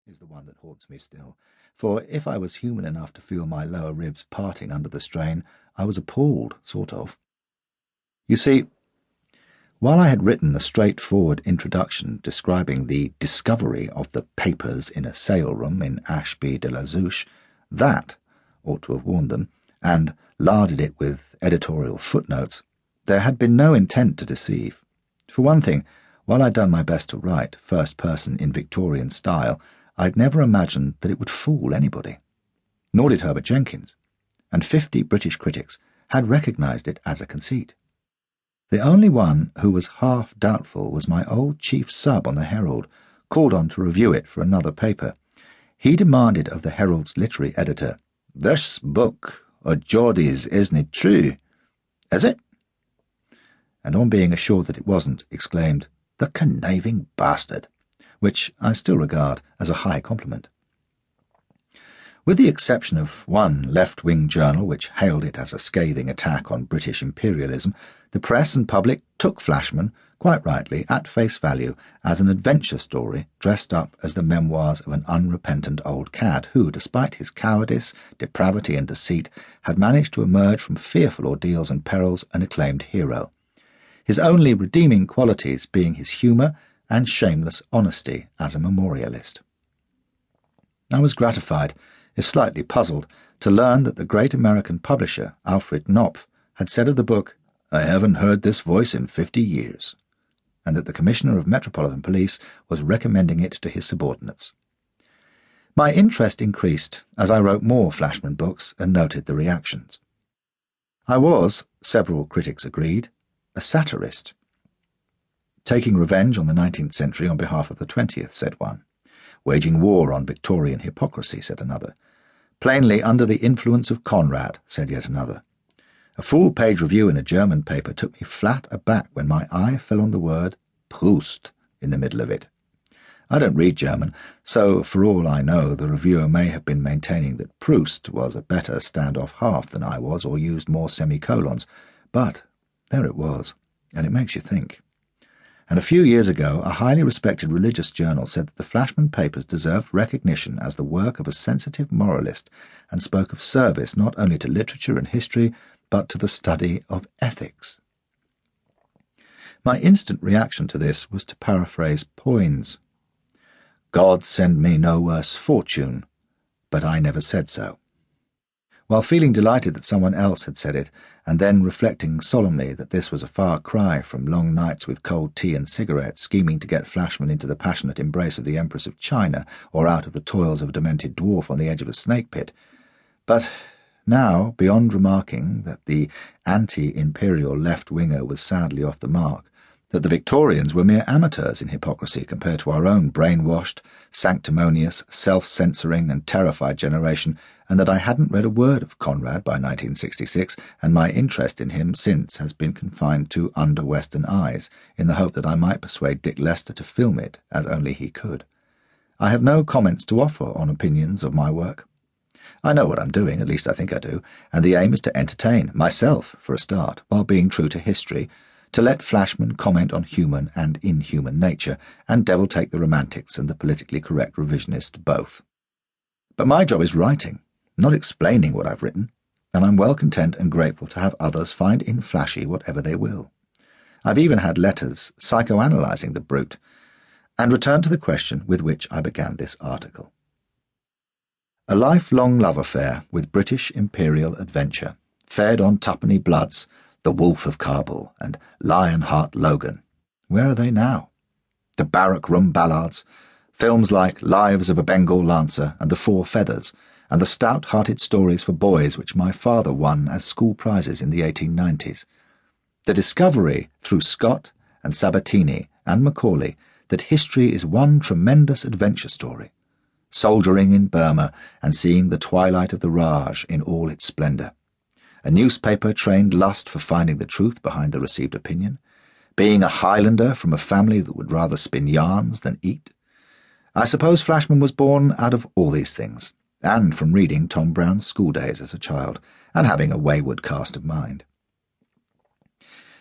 is the one that haunts me still, for if I was human enough to feel my lower ribs parting under the strain, I was appalled, sort of. You see, while I had written a straightforward introduction describing the discovery of the papers in a sale room in Ashby de la Zouche, that ought to have warned them, and larded it with editorial footnotes, there had been no intent to deceive. For one thing, while I'd done my best to write first person in Victorian style, I'd never imagined that it would fool anybody. Nor did Herbert Jenkins, and 50 British critics had recognised it as a conceit. The only one who was half doubtful was my old chief sub on the Herald, called on to review it for another paper. He demanded of the Herald's literary editor, "This book o' Geordie's isn't true, is it?" And on being assured that it wasn't, exclaimed, "The conniving bastard," which I still regard as a high compliment. With the exception of one left-wing journal which hailed it as a scathing attack on British imperialism, the press and public took Flashman, quite rightly, at face value as an adventure story dressed up as the memoirs of an unrepentant old cad who, despite his cowardice, depravity and deceit, had managed to emerge from fearful ordeals and perils an acclaimed hero, his only redeeming qualities being his humour and shameless honesty as a memorialist. I was gratified, if slightly puzzled, to learn that the great American publisher, Alfred Knopf, had said of the book, "I haven't heard this voice in 50 years," and that the Commissioner of Metropolitan Police was recommending it to his subordinates. My interest increased as I wrote more Flashman books and noted the reactions. I was, several critics agreed, a satirist. "Taking revenge on the 19th century on behalf of the 20th, said one. "Waging war on Victorian hypocrisy, said another. "Plainly under the influence of Conrad," said yet another. A full-page review in a German paper took me flat aback when my eye fell on the word Proust in the middle of it. I don't read German, so for all I know the reviewer may have been maintaining that Proust was a better stand-off half than I was or used more semicolons, but there it was, and it makes you think. And a few years ago, a highly respected religious journal said that the Flashman papers deserved recognition as the work of a sensitive moralist and spoke of service not only to literature and history, but to the study of ethics. My instant reaction to this was to paraphrase Poins. "God send me no worse fortune, but I never said so." While feeling delighted that someone else had said it, and then reflecting solemnly that this was a far cry from long nights with cold tea and cigarettes, scheming to get Flashman into the passionate embrace of the Empress of China, or out of the toils of a demented dwarf on the edge of a snake pit. But now, beyond remarking that the anti-imperial left-winger was sadly off the mark, that the Victorians were mere amateurs in hypocrisy compared to our own brainwashed, sanctimonious, self-censoring and terrified generation, and that I hadn't read a word of Conrad by 1966, and my interest in him since has been confined to Under Western Eyes, in the hope that I might persuade Dick Lester to film it, as only he could. I have no comments to offer on opinions of my work. I know what I'm doing, at least I think I do, and the aim is to entertain, myself for a start, while being true to history, to let Flashman comment on human and inhuman nature, and devil take the romantics and the politically correct revisionist both. But my job is writing, not explaining what I've written, and I'm well content and grateful to have others find in Flashy whatever they will. I've even had letters psychoanalyzing the brute, and return to the question with which I began this article. A lifelong love affair with British imperial adventure, fed on twopenny bloods, The Wolf of Kabul and Lionheart Logan. Where are they now? The barrack room ballads, films like Lives of a Bengal Lancer and The Four Feathers, and the stout-hearted stories for boys which my father won as school prizes in the 1890s. The discovery, through Scott and Sabatini and Macaulay, that history is one tremendous adventure story, soldiering in Burma and seeing the twilight of the Raj in all its splendour, a newspaper-trained lust for finding the truth behind the received opinion, being a Highlander from a family that would rather spin yarns than eat. I suppose Flashman was born out of all these things, and from reading Tom Brown's Schooldays as a child, and having a wayward cast of mind.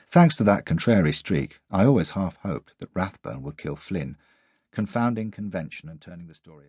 Thanks to that contrary streak, I always half hoped that Rathbone would kill Flynn, confounding convention and turning the story out.